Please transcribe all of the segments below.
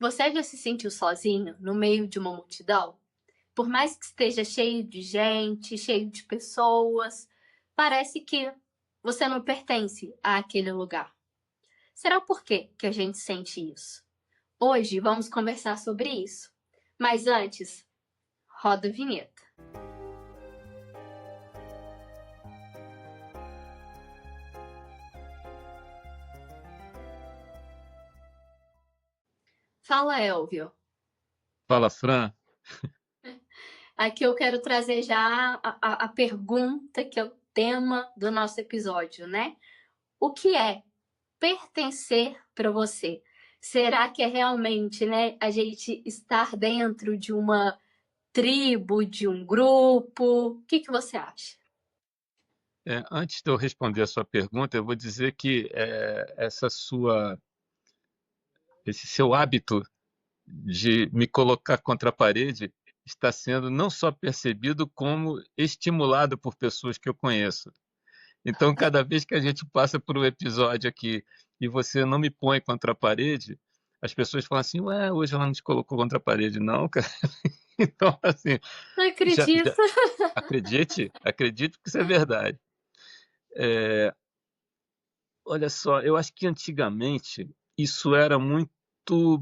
Você já se sentiu sozinho no meio de uma multidão? Por mais que esteja cheio de gente, cheio de pessoas, parece que você não pertence àquele lugar. Será por quê que a gente sente isso? Hoje vamos conversar sobre isso. Mas antes, roda a vinheta. Fala, Elvio. Fala, Fran. Aqui eu quero trazer já a pergunta que é o tema do nosso episódio, né? O que é pertencer para você? Será que é realmente, né, a gente estar dentro de uma tribo, de um grupo? O que você acha? Antes de eu responder a sua pergunta, eu vou dizer que esse seu hábito de me colocar contra a parede está sendo não só percebido, como estimulado por pessoas que eu conheço. Então, cada vez que a gente passa por um episódio aqui e você não me põe contra a parede, as pessoas falam assim: Ué, hoje ela não te colocou contra a parede, não, cara. Então, assim, Não já acredito. acredite que isso é verdade. Olha só, eu acho que antigamente isso era muito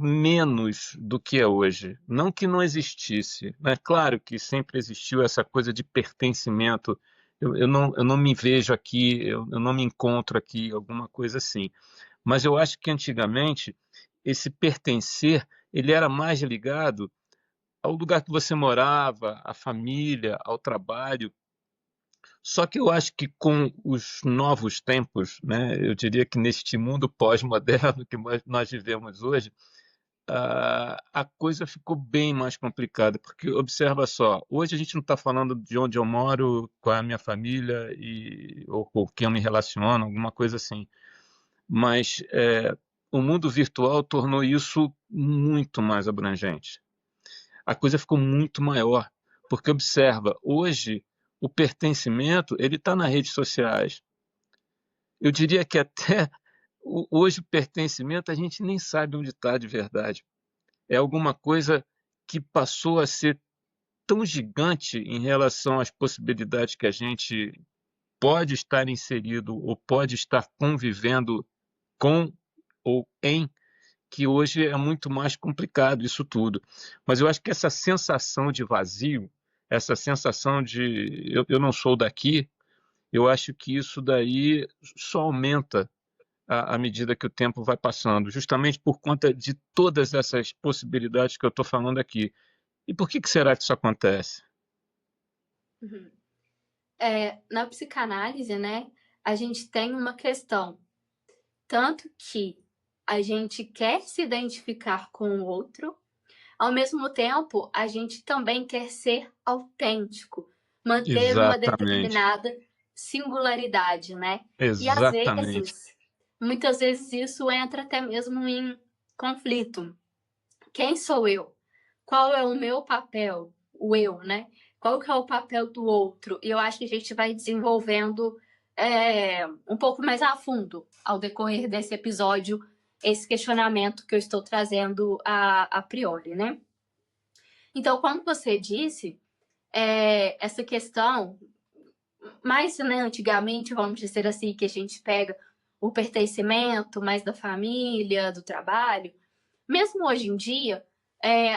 menos do que é hoje. Não que não existisse, né? Claro que sempre existiu essa coisa de pertencimento. Eu não me vejo aqui, eu não me encontro aqui, alguma coisa assim. Mas eu acho que antigamente esse pertencer, ele era mais ligado ao lugar que você morava, à família, ao trabalho. Só que eu acho que com os novos tempos, né, eu diria que neste mundo pós-moderno que nós vivemos hoje, a coisa ficou bem mais complicada, porque observa só, hoje a gente não está falando de onde eu moro, qual é a minha família ou com quem eu me relaciono, alguma coisa assim, mas o mundo virtual tornou isso muito mais abrangente. A coisa ficou muito maior, porque observa, hoje o pertencimento ele está nas redes sociais. Eu diria que até hoje o pertencimento a gente nem sabe onde está de verdade. É alguma coisa que passou a ser tão gigante em relação às possibilidades que a gente pode estar inserido ou pode estar convivendo com ou em, que hoje é muito mais complicado isso tudo. Mas eu acho que essa sensação de vazio, essa sensação de eu não sou daqui, eu acho que isso daí só aumenta à medida que o tempo vai passando, justamente por conta de todas essas possibilidades que eu estou falando aqui. E por que será que isso acontece? Uhum. Na psicanálise, né, a gente tem uma questão, tanto que a gente quer se identificar com o outro, ao mesmo tempo, a gente também quer ser autêntico, manter uma Exatamente, determinada singularidade, né? E às exatamente, vezes, muitas vezes isso entra até mesmo em conflito. Quem sou eu? Qual é o meu papel? O eu, né? Qual que é o papel do outro? E eu acho que a gente vai desenvolvendo um pouco mais a fundo ao decorrer desse episódio esse questionamento que eu estou trazendo a priori, né? Então, como você disse, essa questão, mais né, antigamente, vamos dizer assim, que a gente pega o pertencimento mais da família, do trabalho, mesmo hoje em dia,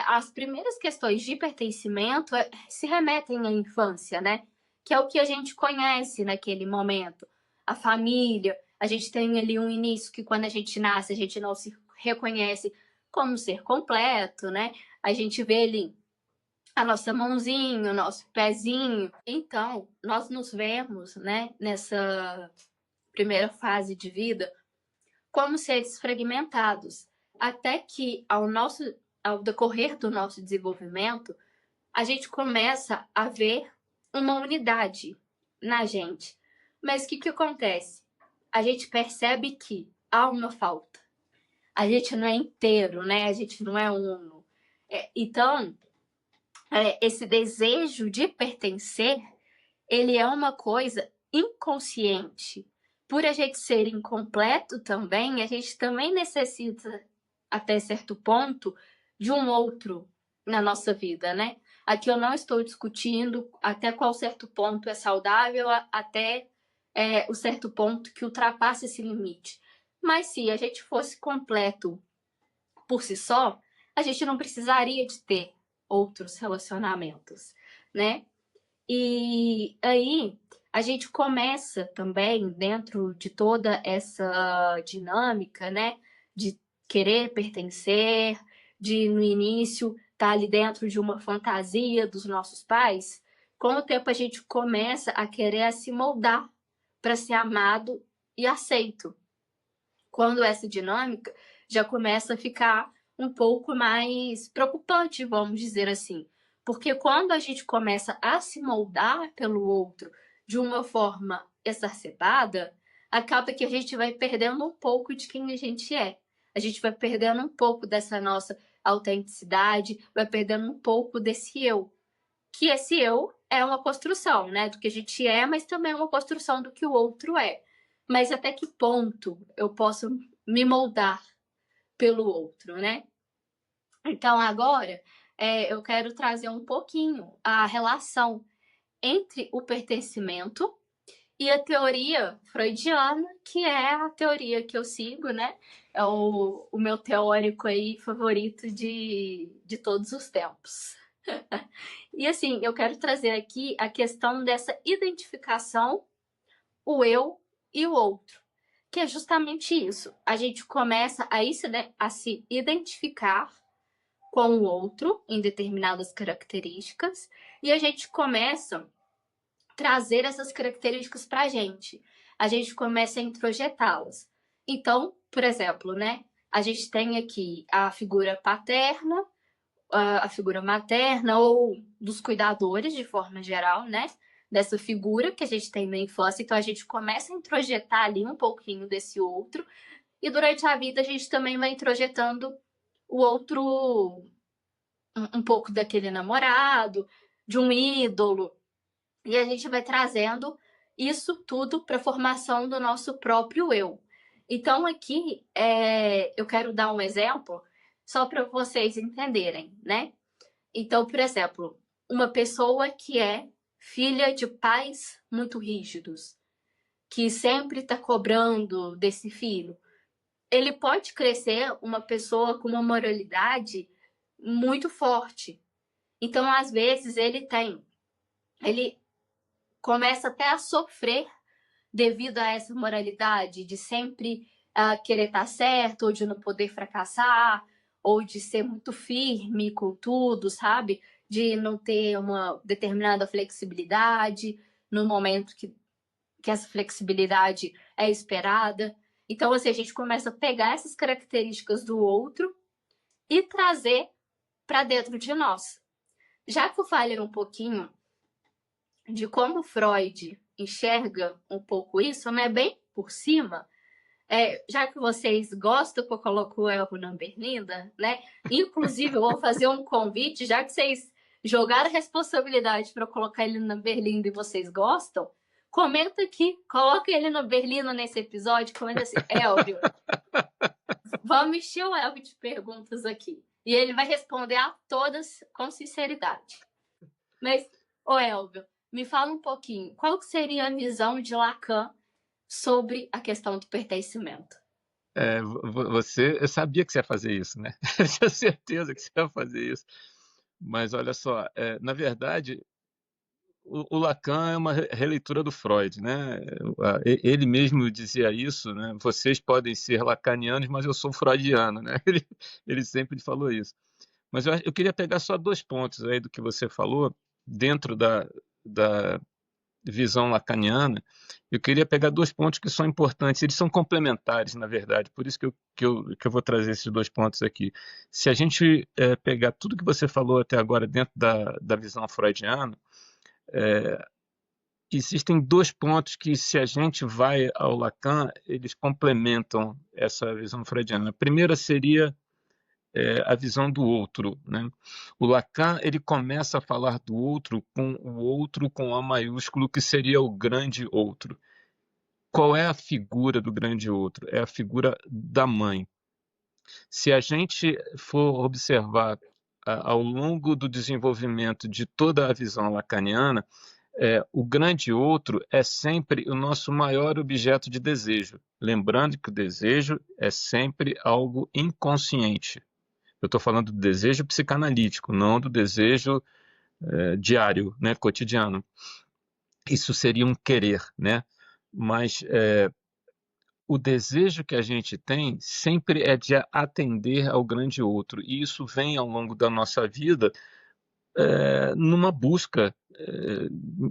as primeiras questões de pertencimento se remetem à infância, né? Que é o que a gente conhece naquele momento. A família, a gente tem ali um início que quando a gente nasce, a gente não se reconhece como ser completo, né? A gente vê ali a nossa mãozinha, o nosso pezinho. Então, nós nos vemos, né, nessa primeira fase de vida como seres fragmentados, até que ao decorrer do nosso desenvolvimento, a gente começa a ver uma unidade na gente. Mas o que acontece? A gente percebe que há uma falta. A gente não é inteiro, né? A gente não é uno. Então, esse desejo de pertencer, ele é uma coisa inconsciente. Por a gente ser incompleto também, a gente também necessita, até certo ponto, de um outro na nossa vida, né? Aqui eu não estou discutindo até qual certo ponto é saudável, até o certo ponto que ultrapassa esse limite. Mas se a gente fosse completo por si só, a gente não precisaria de ter outros relacionamentos, né? E aí a gente começa também, dentro de toda essa dinâmica, né, de querer pertencer, de no início estar ali dentro de uma fantasia dos nossos pais, com o tempo a gente começa a querer se moldar para ser amado e aceito. Quando essa dinâmica já começa a ficar um pouco mais preocupante, vamos dizer assim. Porque quando a gente começa a se moldar pelo outro de uma forma exacerbada, acaba que a gente vai perdendo um pouco de quem a gente é. A gente vai perdendo um pouco dessa nossa autenticidade, vai perdendo um pouco desse eu. Que esse eu é uma construção, né? Do que a gente é, mas também é uma construção do que o outro é. Mas até que ponto eu posso me moldar pelo outro, né? Então, agora, eu quero trazer um pouquinho a relação entre o pertencimento e a teoria freudiana, que é a teoria que eu sigo, né? É o meu teórico aí favorito de todos os tempos. E assim, eu quero trazer aqui a questão dessa identificação, o eu e o outro, que é justamente isso. A gente começa a se identificar com o outro em determinadas características e a gente começa a trazer essas características para a gente. A gente começa a introjetá-las. Então, por exemplo, né? A gente tem aqui a figura paterna, a figura materna ou dos cuidadores, de forma geral, né? Dessa figura que a gente tem na infância. Então, a gente começa a introjetar ali um pouquinho desse outro. E durante a vida, a gente também vai introjetando o outro, um pouco daquele namorado, de um ídolo. E a gente vai trazendo isso tudo para a formação do nosso próprio eu. Então, aqui, eu quero dar um exemplo só para vocês entenderem, né? Então, por exemplo, uma pessoa que é filha de pais muito rígidos, que sempre está cobrando desse filho, ele pode crescer uma pessoa com uma moralidade muito forte. Então, às vezes, ele começa até a sofrer devido a essa moralidade de sempre querer estar certo, ou de não poder fracassar, ou de ser muito firme com tudo, sabe? De não ter uma determinada flexibilidade no momento que essa flexibilidade é esperada. Então, assim, a gente começa a pegar essas características do outro e trazer para dentro de nós. Já que eu falei um pouquinho de como Freud enxerga um pouco isso, né, bem por cima, já que vocês gostam que eu coloco o Elvio na Berlinda, né? Inclusive, eu vou fazer um convite, já que vocês jogaram a responsabilidade para colocar ele na Berlinda e vocês gostam, comenta aqui, coloca ele na Berlinda nesse episódio, comenta assim, Elvio, vamos encher o Elvio de perguntas aqui. E ele vai responder a todas com sinceridade. Mas, ô Elvio, me fala um pouquinho, qual que seria a visão de Lacan sobre a questão do pertencimento? Eu sabia que você ia fazer isso, né? Eu tinha certeza que você ia fazer isso. Mas olha só, na verdade, o Lacan é uma releitura do Freud, né? Ele mesmo dizia isso, né? Vocês podem ser lacanianos, mas eu sou freudiano, né? Ele sempre falou isso. Mas eu queria pegar só 2 pontos aí do que você falou, dentro da visão lacaniana. Eu queria pegar 2 pontos que são importantes, eles são complementares, na verdade, por isso que eu vou trazer esses 2 pontos aqui. Se a gente pegar tudo que você falou até agora dentro da visão freudiana, existem 2 pontos que, se a gente vai ao Lacan, eles complementam essa visão freudiana. A primeira seria a visão do outro, né? O Lacan, ele começa a falar do outro com A maiúsculo, que seria o grande outro. Qual é a figura do grande outro? É a figura da mãe. Se a gente for observar ao longo do desenvolvimento de toda a visão lacaniana, o grande outro é sempre o nosso maior objeto de desejo. Lembrando que o desejo é sempre algo inconsciente. Eu estou falando do desejo psicanalítico, não do desejo diário, né, cotidiano. Isso seria um querer, né? Mas o desejo que a gente tem sempre é de atender ao grande outro, e isso vem ao longo da nossa vida numa busca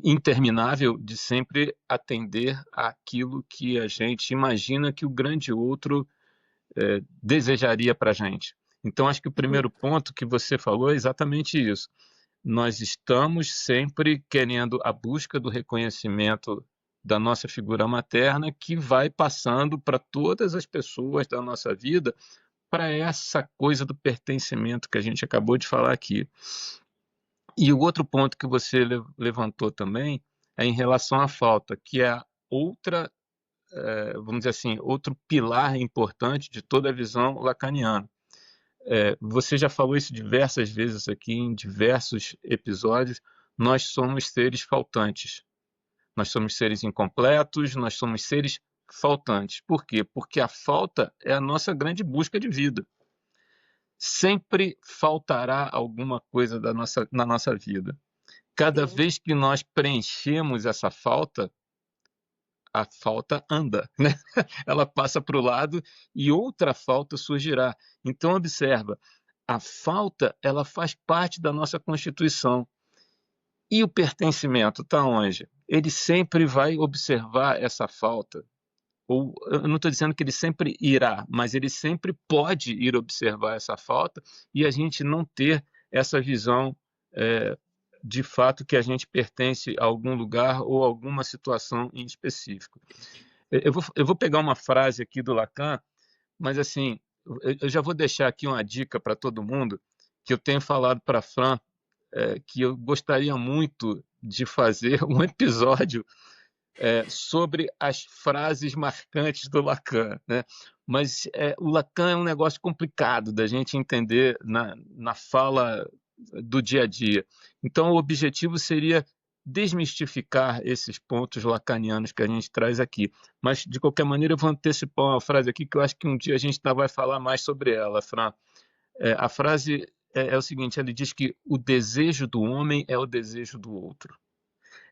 interminável de sempre atender àquilo que a gente imagina que o grande outro desejaria para a gente. Então, acho que o primeiro ponto que você falou é exatamente isso. Nós estamos sempre querendo a busca do reconhecimento da nossa figura materna, que vai passando para todas as pessoas da nossa vida, para essa coisa do pertencimento que a gente acabou de falar aqui. E o outro ponto que você levantou também é em relação à falta, que é outra, vamos dizer assim, outro pilar importante de toda a visão lacaniana. Você já falou isso diversas vezes aqui, em diversos episódios. Nós somos seres faltantes. Nós somos seres incompletos, nós somos seres faltantes. Por quê? Porque a falta é a nossa grande busca de vida. Sempre faltará alguma coisa na nossa vida. Cada Sim, vez que nós preenchemos essa falta, a falta anda, né? Ela passa para o lado e outra falta surgirá. Então, observa, a falta ela faz parte da nossa constituição. E o pertencimento está onde? Ele sempre vai observar essa falta. Ou eu não estou dizendo que ele sempre irá, mas ele sempre pode ir observar essa falta e a gente não ter essa visão de fato que a gente pertence a algum lugar ou alguma situação em específico. Eu vou pegar uma frase aqui do Lacan, mas assim, eu já vou deixar aqui uma dica para todo mundo, que eu tenho falado para a Fran, que eu gostaria muito de fazer um episódio sobre as frases marcantes do Lacan, né? Mas o Lacan é um negócio complicado da gente entender na fala do dia a dia. Então, o objetivo seria desmistificar esses pontos lacanianos que a gente traz aqui. Mas, de qualquer maneira, eu vou antecipar uma frase aqui que eu acho que um dia a gente ainda vai falar mais sobre ela, Fran. A frase é o seguinte, ele diz que o desejo do homem é o desejo do outro.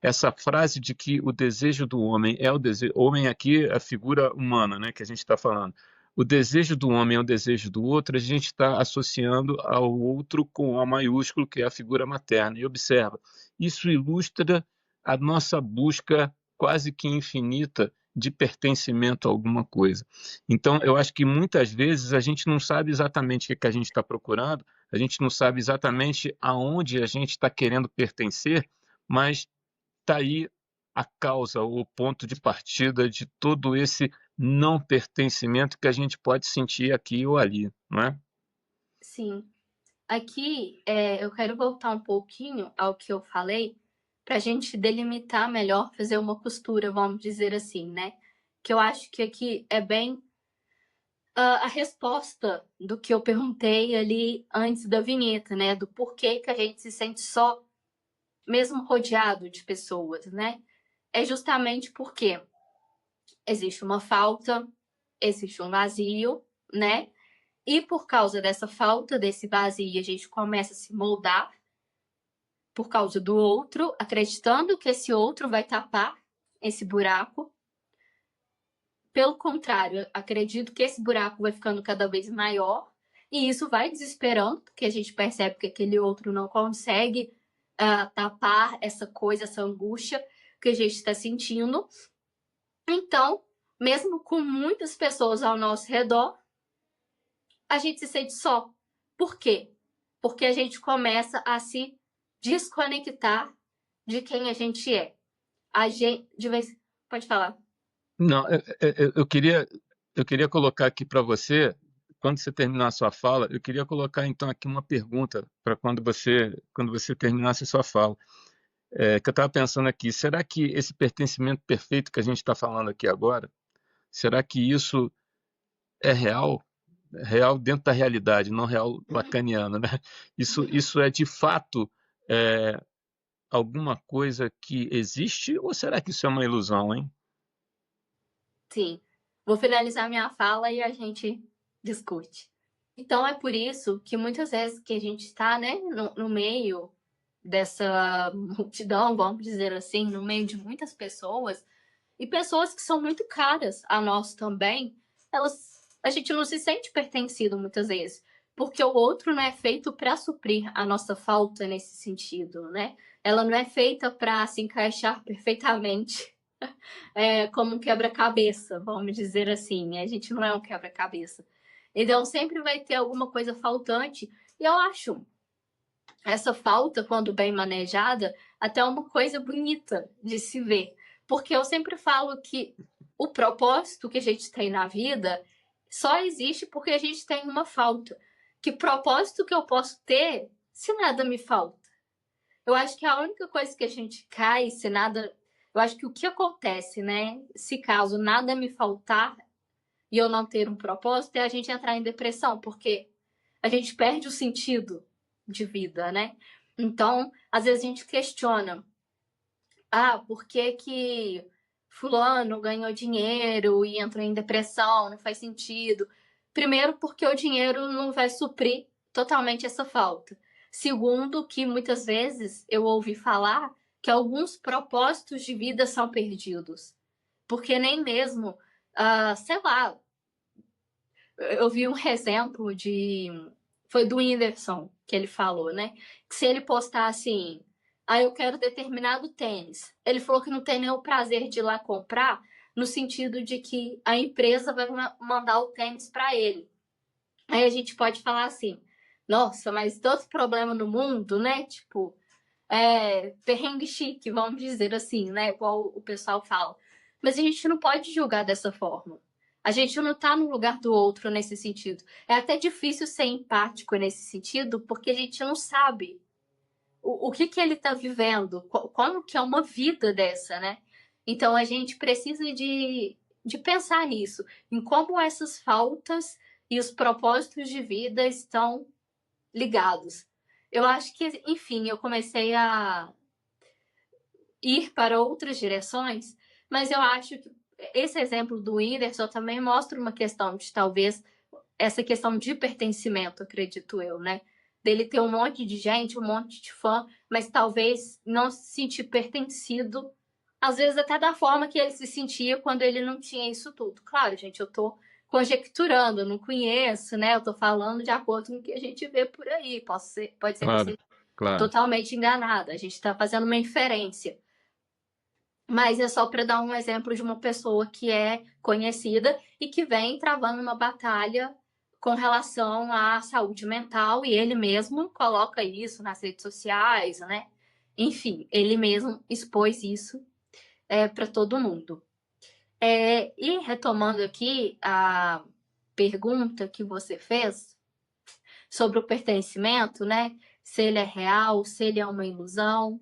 Essa frase de que o desejo do homem é o desejo... Homem aqui é a figura humana, né, que a gente está falando. O desejo do homem é o desejo do outro, a gente está associando ao outro com A maiúsculo, que é a figura materna. E observa, isso ilustra a nossa busca quase que infinita de pertencimento a alguma coisa. Então, eu acho que muitas vezes a gente não sabe exatamente o que a gente está procurando, a gente não sabe exatamente aonde a gente está querendo pertencer, mas está aí a causa, o ponto de partida de todo esse não pertencimento que a gente pode sentir aqui ou ali, não é? sim. Aqui eu quero voltar um pouquinho ao que eu falei, para a gente delimitar melhor, fazer uma costura, vamos dizer assim, né? Que eu acho que aqui é bem a resposta do que eu perguntei ali antes da vinheta, né? Do porquê que a gente se sente só, mesmo rodeado de pessoas, né? É justamente porque existe uma falta, existe um vazio, né? E por causa dessa falta, desse vazio, a gente começa a se moldar por causa do outro, acreditando que esse outro vai tapar esse buraco. Pelo contrário, acredito que esse buraco vai ficando cada vez maior e isso vai desesperando, porque a gente percebe que aquele outro não consegue tapar essa coisa, essa angústia que a gente está sentindo. Então, mesmo com muitas pessoas ao nosso redor, a gente se sente só. Por quê? Porque a gente começa a se desconectar de quem a gente é. A gente, de vez... Pode falar. Não, eu queria colocar aqui para você, quando você terminar a sua fala, eu queria colocar então aqui uma pergunta para quando você terminasse a sua fala. Que eu estava pensando aqui, será que esse pertencimento perfeito que a gente está falando aqui agora, será que isso é real? real dentro da realidade, não real lacaniano, né? Isso é de fato é, alguma coisa que existe ou será que isso é uma ilusão, hein? Sim. Vou finalizar minha fala e a gente discute. Então é por isso que muitas vezes que a gente está, né, no meio dessa multidão, vamos dizer assim, no meio de muitas pessoas, e pessoas que são muito caras a nós também, a gente não se sente pertencido muitas vezes, porque o outro não é feito para suprir a nossa falta nesse sentido, né? Ela não é feita para se encaixar perfeitamente como um quebra-cabeça, vamos dizer assim. A gente não é um quebra-cabeça. Então sempre vai ter alguma coisa faltante. E eu acho essa falta, quando bem manejada, até uma coisa bonita de se ver. Porque eu sempre falo que o propósito que a gente tem na vida só existe porque a gente tem uma falta. Que propósito que eu posso ter se nada me falta? Eu acho que a única coisa que a gente cai, se nada. Eu acho que o que acontece, né? Se caso nada me faltar e eu não ter um propósito, é a gente entrar em depressão, porque a gente perde o sentido de vida, né? Então, às vezes a gente questiona: por que que fulano ganhou dinheiro e entrou em depressão? Não faz sentido. Primeiro, porque o dinheiro não vai suprir totalmente essa falta. Segundo, que muitas vezes eu ouvi falar que alguns propósitos de vida são perdidos. Porque nem mesmo, sei lá, eu vi um exemplo foi do Whindersson, que ele falou, né? Que se ele postar assim, eu quero determinado tênis. Ele falou que não tem nem o prazer de ir lá comprar, no sentido de que a empresa vai mandar o tênis para ele. Aí a gente pode falar assim, nossa, mas todo problema no mundo, né? Tipo, perrengue chique, vamos dizer assim, né? Igual o pessoal fala. Mas a gente não pode julgar dessa forma. A gente não tá no lugar do outro nesse sentido. É até difícil ser empático nesse sentido, porque a gente não sabe o que que ele tá vivendo, como que é uma vida dessa, né? Então a gente precisa de pensar nisso, em como essas faltas e os propósitos de vida estão ligados. Eu acho que, enfim, eu comecei a ir para outras direções, mas eu acho que esse exemplo do Whindersson também mostra uma questão de talvez essa questão de pertencimento, acredito eu, né? Dele ter um monte de gente, um monte de fã, mas talvez não se sentir pertencido, às vezes até da forma que ele se sentia quando ele não tinha isso tudo. Claro, gente, eu tô conjecturando, eu não conheço, né? Eu tô falando de acordo com o que a gente vê por aí. Pode ser que eu Claro, seja claro. totalmente enganada. A gente está fazendo uma inferência. Mas é só para dar um exemplo de uma pessoa que é conhecida e que vem travando uma batalha com relação à saúde mental e ele mesmo coloca isso nas redes sociais, né? Enfim, ele mesmo expôs isso para todo mundo. E retomando aqui a pergunta que você fez sobre o pertencimento, né? Se ele é real, se ele é uma ilusão.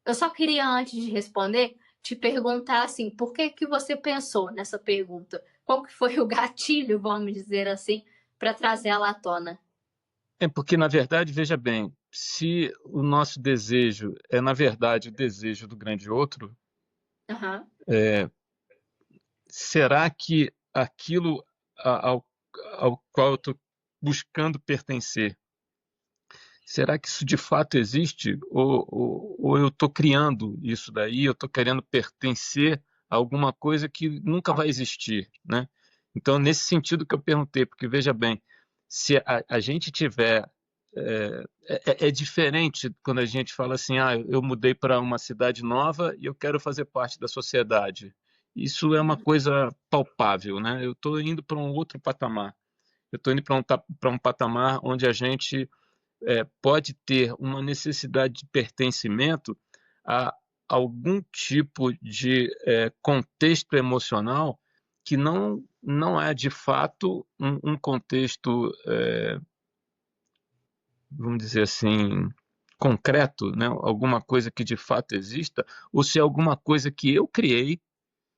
Eu só queria, antes de responder, te perguntar assim, por que que você pensou nessa pergunta? Qual que foi o gatilho, vamos dizer assim, para trazer ela à tona? É porque, na verdade, veja bem, se o nosso desejo é, na verdade, o desejo do grande outro, Aham. será que aquilo ao qual eu estou buscando pertencer, será que isso de fato existe? Ou eu estou criando isso daí, eu estou querendo pertencer a alguma coisa que nunca vai existir, né? Então, nesse sentido que eu perguntei, porque veja bem, se a gente tiver. É diferente quando a gente fala assim, eu mudei para uma cidade nova e eu quero fazer parte da sociedade. Isso é uma Uhum. coisa palpável, né? Eu estou indo para um outro patamar. Eu estou indo para um patamar onde a gente pode ter uma necessidade de pertencimento a algum tipo de contexto emocional que não é de fato um contexto, vamos dizer assim, concreto, né? Alguma coisa que de fato exista, ou se é alguma coisa que eu criei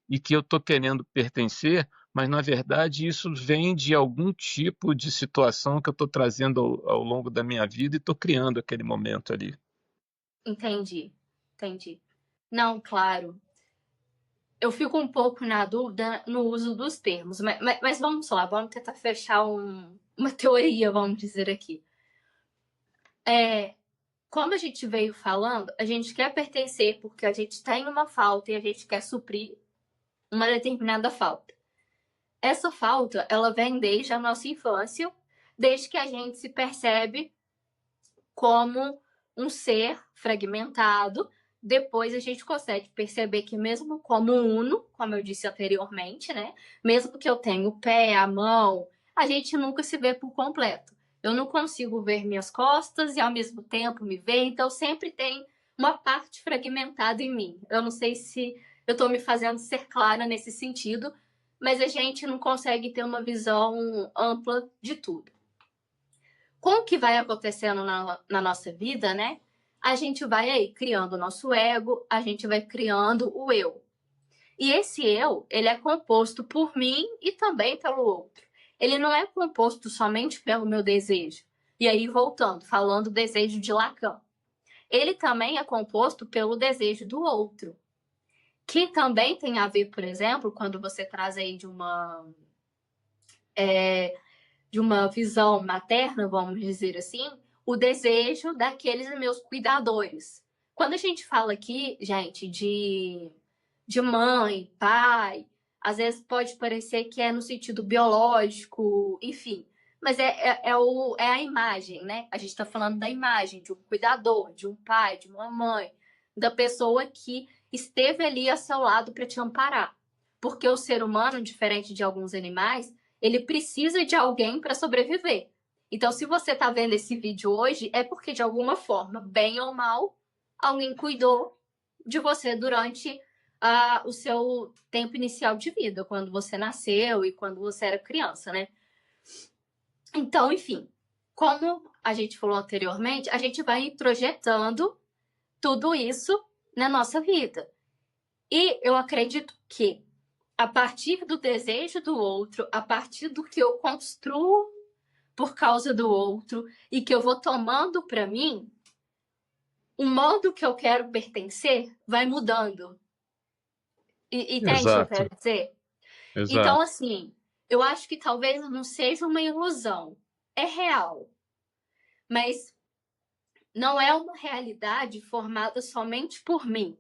e que eu estou querendo pertencer mas na verdade isso vem de algum tipo de situação que eu estou trazendo ao longo da minha vida e estou criando aquele momento ali. Entendi, entendi. Não, claro. Eu fico um pouco na dúvida no uso dos termos, mas vamos lá, vamos tentar fechar uma teoria, vamos dizer aqui. Como a gente veio falando, a gente quer pertencer porque a gente tem uma falta e a gente quer suprir uma determinada falta. Essa falta, ela vem desde a nossa infância, desde que a gente se percebe como um ser fragmentado. Depois a gente consegue perceber que mesmo como uno, como eu disse anteriormente, né? Mesmo que eu tenha o pé, a mão, a gente nunca se vê por completo. Eu não consigo ver minhas costas e ao mesmo tempo me ver, então sempre tem uma parte fragmentada em mim. Eu não sei se eu estou me fazendo ser clara nesse sentido, mas a gente não consegue ter uma visão ampla de tudo. Com o que vai acontecendo na nossa vida, né? A gente vai aí criando o nosso ego, a gente vai criando o eu. E esse eu, ele é composto por mim e também pelo outro. Ele não é composto somente pelo meu desejo. E aí, voltando, falando do desejo de Lacan. Ele também é composto pelo desejo do outro. Que também tem a ver, por exemplo, quando você traz aí de uma visão materna, vamos dizer assim, o desejo daqueles meus cuidadores. Quando a gente fala aqui, gente, de mãe, pai, às vezes pode parecer que é no sentido biológico, enfim, mas é a imagem, né? A gente está falando da imagem de um cuidador, de um pai, de uma mãe, da pessoa que esteve ali ao seu lado para te amparar. Porque o ser humano, diferente de alguns animais, ele precisa de alguém para sobreviver. Então, se você está vendo esse vídeo hoje, é porque, de alguma forma, bem ou mal, alguém cuidou de você durante o seu tempo inicial de vida, quando você nasceu e quando você era criança, né? Então, enfim, como a gente falou anteriormente, a gente vai introjetando tudo isso na nossa vida. E eu acredito que a partir do desejo do outro, a partir do que eu construo por causa do outro e que eu vou tomando para mim, o modo que eu quero pertencer vai mudando. Entende o que eu Exato, quero dizer? Então, exato. assim, eu acho que talvez não seja uma ilusão. É real. Mas não é uma realidade formada somente por mim.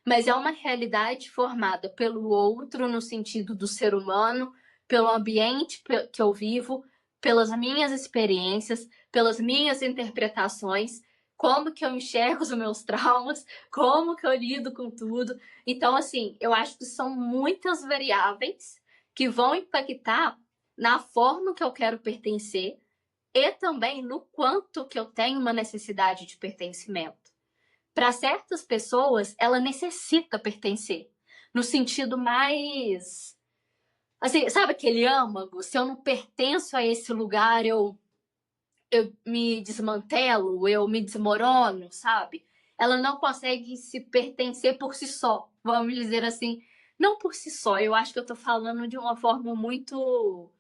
Mas é uma realidade formada pelo outro, no sentido do ser humano, pelo ambiente que eu vivo, pelas minhas experiências, pelas minhas interpretações, como que eu enxergo os meus traumas, como que eu lido com tudo. Então, assim, eu acho que são muitas variáveis que vão impactar na forma que eu quero pertencer e também no quanto que eu tenho uma necessidade de pertencimento. Para certas pessoas, ela necessita pertencer, no sentido mais assim, sabe aquele âmago? Se eu não pertenço a esse lugar, eu me desmantelo, eu me desmorono, sabe? Ela não consegue se pertencer por si só, vamos dizer assim. Não por si só, eu acho que eu tô falando de uma forma muito.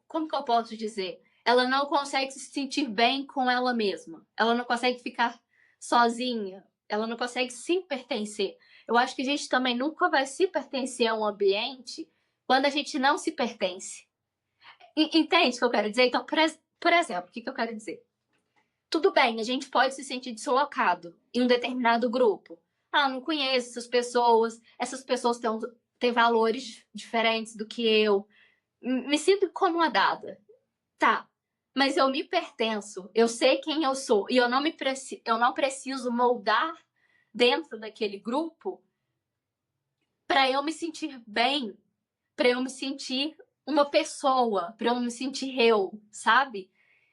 Como que eu posso dizer? Ela não consegue se sentir bem com ela mesma. Ela não consegue ficar sozinha. Ela não consegue se pertencer. Eu acho que a gente também nunca vai se pertencer a um ambiente quando a gente não se pertence. Entende o que eu quero dizer? Então, por exemplo, o que eu quero dizer? Tudo bem, a gente pode se sentir deslocado em um determinado grupo. Ah, não conheço essas pessoas têm valores diferentes do que eu. Me sinto incomodada. Tá, mas eu me pertenço, eu sei quem eu sou e eu não preciso moldar dentro daquele grupo para eu me sentir bem, para eu me sentir uma pessoa, para eu me sentir eu, sabe?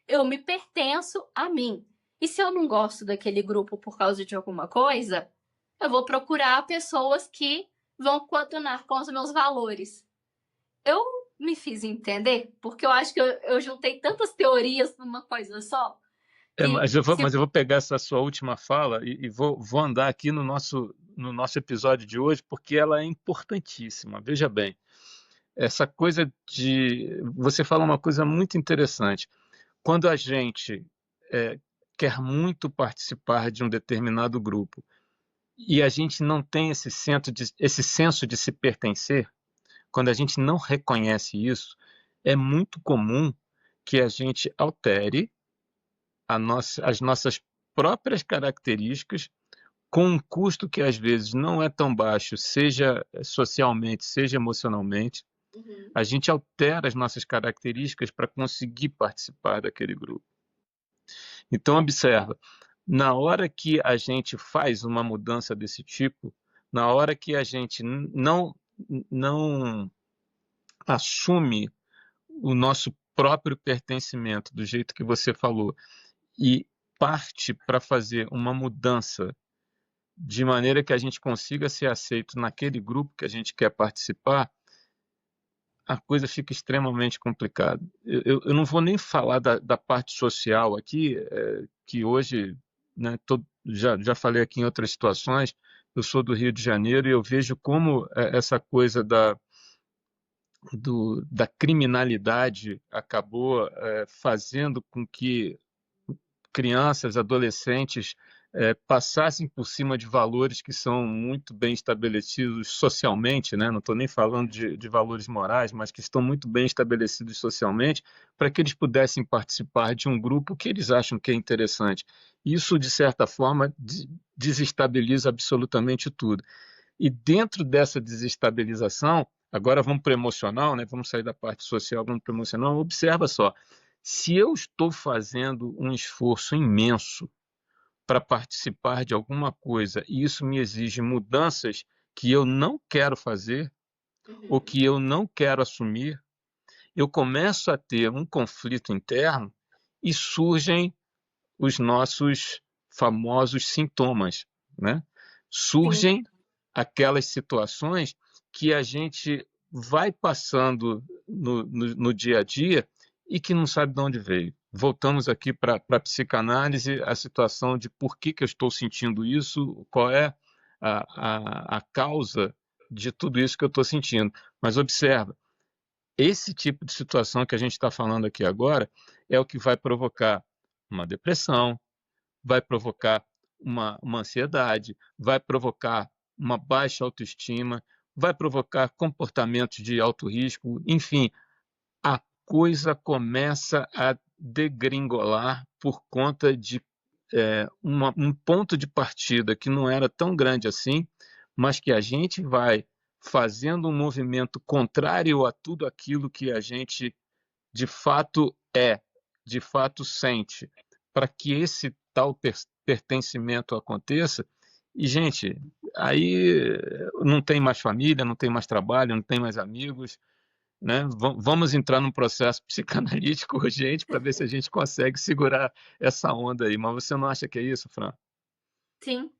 Eu me pertenço a mim. E se eu não gosto daquele grupo por causa de alguma coisa, eu vou procurar pessoas que vão coadunar com os meus valores. Eu me fiz entender, porque eu acho que eu juntei tantas teorias numa coisa só. Que Mas se... eu vou pegar essa sua última fala e vou andar aqui no nosso episódio de hoje, porque ela é importantíssima. Veja bem, essa coisa de. Você fala uma coisa muito interessante. Quando a gente é, quer muito participar de um determinado grupo e a gente não tem esse senso de se pertencer, quando a gente não reconhece isso, é muito comum que a gente altere as nossas próprias características com um custo que às vezes não é tão baixo, seja socialmente, seja emocionalmente. Uhum, A gente altera as nossas características para conseguir participar daquele grupo. Então, observa, na hora que a gente faz uma mudança desse tipo, na hora que a gente não assume o nosso próprio pertencimento, do jeito que você falou, e parte para fazer uma mudança de maneira que a gente consiga ser aceito naquele grupo que a gente quer participar, a coisa fica extremamente complicada. Eu não vou nem falar da parte social aqui, que hoje, né, já falei aqui em outras situações, eu sou do Rio de Janeiro e eu vejo como essa coisa da criminalidade acabou fazendo com que crianças, adolescentes passassem por cima de valores que são muito bem estabelecidos socialmente, né? Não estou nem falando de valores morais, mas que estão muito bem estabelecidos socialmente, para que eles pudessem participar de um grupo que eles acham que é interessante. Isso, de certa forma, desestabiliza absolutamente tudo. E dentro dessa desestabilização, agora vamos para o emocional, né? Vamos sair da parte social, vamos para o emocional. Observa só, se eu estou fazendo um esforço imenso para participar de alguma coisa e isso me exige mudanças que eu não quero fazer ou uhum. que eu não quero assumir, eu começo a ter um conflito interno e surgem os nossos famosos sintomas, né? Sim, Surgem aquelas situações que a gente vai passando no dia a dia e que não sabe de onde veio. Voltamos aqui para a psicanálise, a situação de por que eu estou sentindo isso, qual é a causa de tudo isso que eu estou sentindo. Mas observa, esse tipo de situação que a gente está falando aqui agora é o que vai provocar uma depressão, vai provocar uma ansiedade, vai provocar uma baixa autoestima, vai provocar comportamentos de alto risco, enfim, a coisa começa a degringolar por conta de um ponto de partida que não era tão grande assim, mas que a gente vai fazendo um movimento contrário a tudo aquilo que a gente de fato de fato sente, para que esse tal pertencimento aconteça. E, gente, aí não tem mais família, não tem mais trabalho, não tem mais amigos, né? Vamos entrar num processo psicanalítico urgente para ver se a gente consegue segurar essa onda aí. Mas você não acha que é isso, Fran? sim,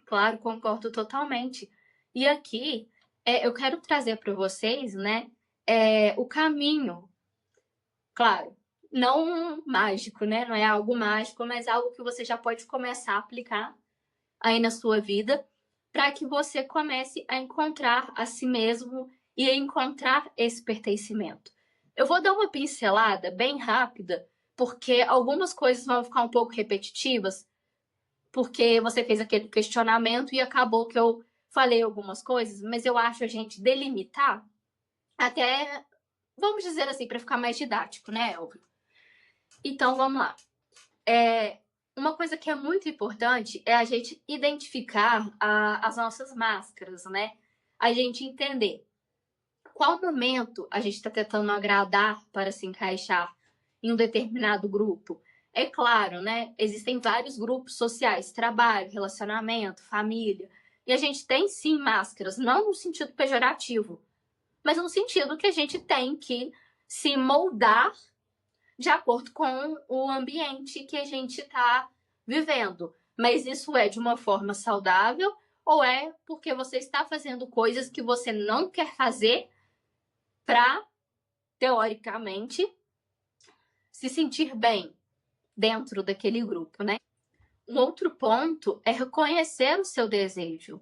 claro, concordo totalmente. E aqui, eu quero trazer para vocês, né, o caminho, claro, não mágico, né, não é algo mágico, mas algo que você já pode começar a aplicar aí na sua vida, para que você comece a encontrar a si mesmo e a encontrar esse pertencimento. Eu vou dar uma pincelada bem rápida, porque algumas coisas vão ficar um pouco repetitivas, porque você fez aquele questionamento e acabou que eu falei algumas coisas, mas eu acho a gente delimitar até, vamos dizer assim, para ficar mais didático, né, Elvio? Então, vamos lá. Uma coisa que é muito importante é a gente identificar as nossas máscaras, né? A gente entender qual momento a gente está tentando agradar para se encaixar em um determinado grupo. É claro, né? Existem vários grupos sociais, trabalho, relacionamento, família. E a gente tem sim máscaras, não no sentido pejorativo, mas no sentido que a gente tem que se moldar de acordo com o ambiente que a gente está vivendo. Mas isso é de uma forma saudável ou é porque você está fazendo coisas que você não quer fazer para, teoricamente, se sentir bem dentro daquele grupo, né? Um outro ponto é reconhecer o seu desejo.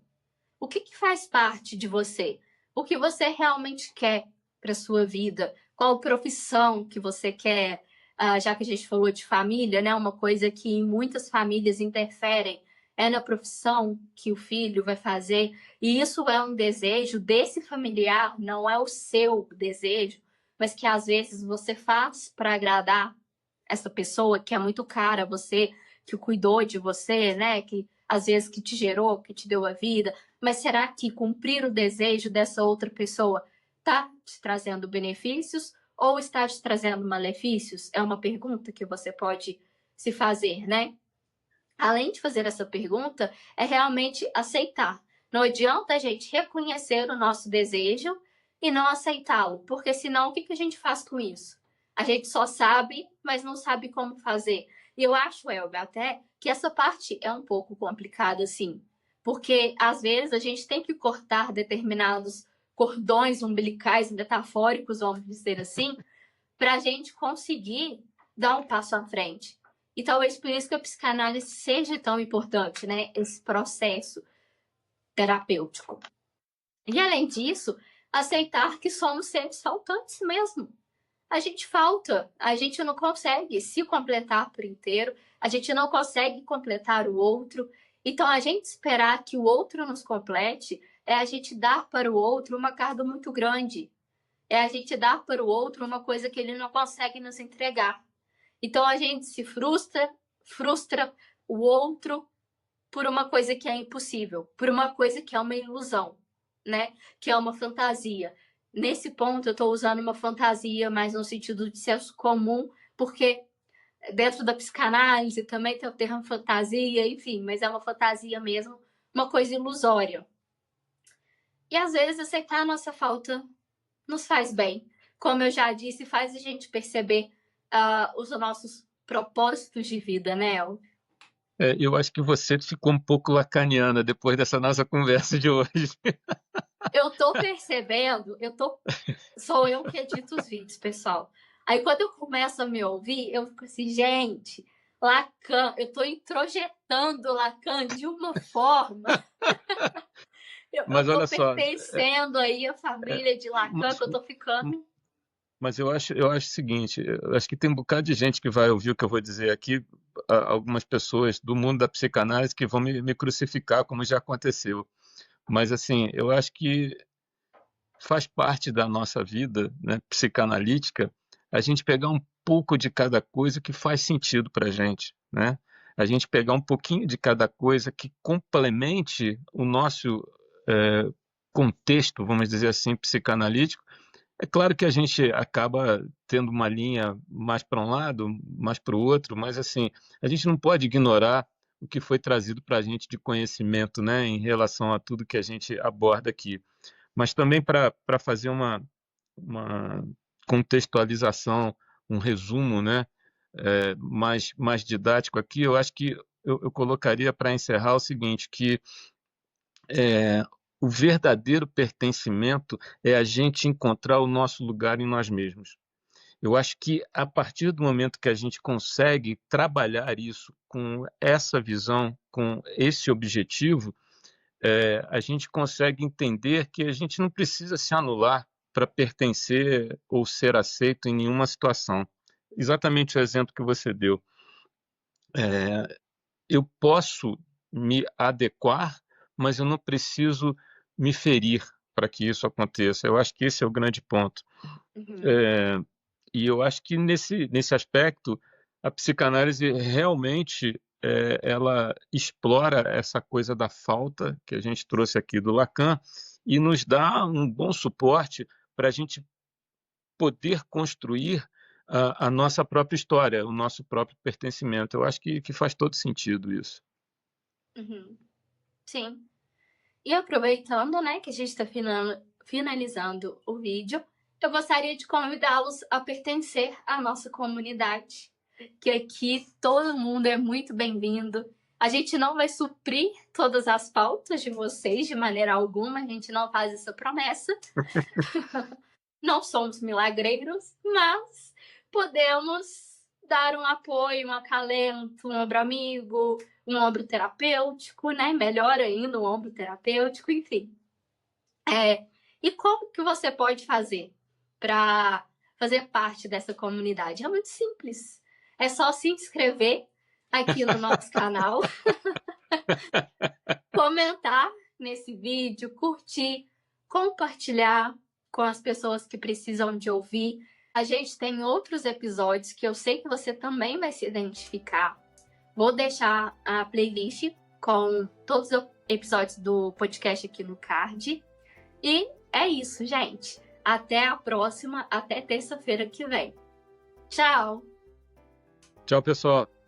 O que faz parte de você? O que você realmente quer para sua vida? Qual profissão que você quer? Já que a gente falou de família, né? Uma coisa que em muitas famílias interferem é na profissão que o filho vai fazer. E isso é um desejo desse familiar, não é o seu desejo, mas que às vezes você faz para agradar essa pessoa que é muito cara a você, que cuidou de você, né? Que às vezes que te gerou, que te deu a vida. Mas será que cumprir o desejo dessa outra pessoa está te trazendo benefícios ou está te trazendo malefícios? É uma pergunta que você pode se fazer, né? Além de fazer essa pergunta, é realmente aceitar. Não adianta a gente reconhecer o nosso desejo e não aceitá-lo, porque senão o que a gente faz com isso? A gente só sabe, mas não sabe como fazer. E eu acho, Elber, até que essa parte é um pouco complicada, assim, porque às vezes a gente tem que cortar determinados cordões umbilicais metafóricos, vamos dizer assim, para a gente conseguir dar um passo à frente. E talvez por isso que a psicanálise seja tão importante, né? Esse processo terapêutico. E além disso, aceitar que somos seres faltantes mesmo. A gente falta, a gente não consegue se completar por inteiro, a gente não consegue completar o outro. Então, a gente esperar que o outro nos complete é a gente dar para o outro uma carga muito grande. É a gente dar para o outro uma coisa que ele não consegue nos entregar. Então, a gente se frustra o outro por uma coisa que é impossível, por uma coisa que é uma ilusão, né? Que é uma fantasia. Nesse ponto, eu estou usando uma fantasia mais no sentido de senso comum, porque dentro da psicanálise também tem o termo fantasia, enfim, mas é uma fantasia mesmo, uma coisa ilusória. E às vezes aceitar a nossa falta nos faz bem. Como eu já disse, faz a gente perceber os nossos propósitos de vida, né, El? Eu acho que você ficou um pouco lacaniana depois dessa nossa conversa de hoje. Eu tô percebendo, sou eu que edito os vídeos, pessoal. Aí quando eu começo a me ouvir, eu fico assim, gente, Lacan, eu tô introjetando Lacan de uma forma. Mas Eu tô olha só, pertencendo aí à família de Lacan, mas, que eu tô ficando. mas eu acho o seguinte, eu acho que tem um bocado de gente que vai ouvir o que eu vou dizer aqui, algumas pessoas do mundo da psicanálise que vão me crucificar, como já aconteceu. Mas assim, eu acho que faz parte da nossa vida, né, psicanalítica, a gente pegar um pouco de cada coisa que faz sentido para a gente, né? A gente pegar um pouquinho de cada coisa que complemente o nosso contexto, vamos dizer assim, psicanalítico. É claro que a gente acaba tendo uma linha mais para um lado, mais para o outro, mas assim, a gente não pode ignorar o que foi trazido para a gente de conhecimento, né, em relação a tudo que a gente aborda aqui. Mas também para fazer uma contextualização, um resumo, né, mais didático aqui, eu acho que eu colocaria para encerrar o seguinte, que é, o verdadeiro pertencimento é a gente encontrar o nosso lugar em nós mesmos. Eu acho que a partir do momento que a gente consegue trabalhar isso com essa visão, com esse objetivo, a gente consegue entender que a gente não precisa se anular para pertencer ou ser aceito em nenhuma situação. Exatamente o exemplo que você deu. Eu posso me adequar, mas eu não preciso me ferir para que isso aconteça. Eu acho que esse é o grande ponto. Uhum. É, e eu acho que nesse aspecto, a psicanálise realmente ela explora essa coisa da falta que a gente trouxe aqui do Lacan e nos dá um bom suporte para a gente poder construir a nossa própria história, o nosso próprio pertencimento. Eu acho que faz todo sentido isso. Uhum. Sim. E aproveitando, né, que a gente está finalizando o vídeo, eu gostaria de convidá-los a pertencer à nossa comunidade, que aqui todo mundo é muito bem-vindo. A gente não vai suprir todas as pautas de vocês de maneira alguma, a gente não faz essa promessa. Não somos milagreiros, mas podemos dar um apoio, um acalento, um ombro amigo, um ombro terapêutico, né? Melhor ainda, um ombro terapêutico, enfim. E como que você pode fazer para fazer parte dessa comunidade? É muito simples. É só se inscrever aqui no nosso canal, comentar nesse vídeo, curtir, compartilhar com as pessoas que precisam de ouvir. A gente tem outros episódios que eu sei que você também vai se identificar. Vou deixar a playlist com todos os episódios do podcast aqui no card. E é isso, gente. Até a próxima, até terça-feira que vem. Tchau! Tchau, pessoal.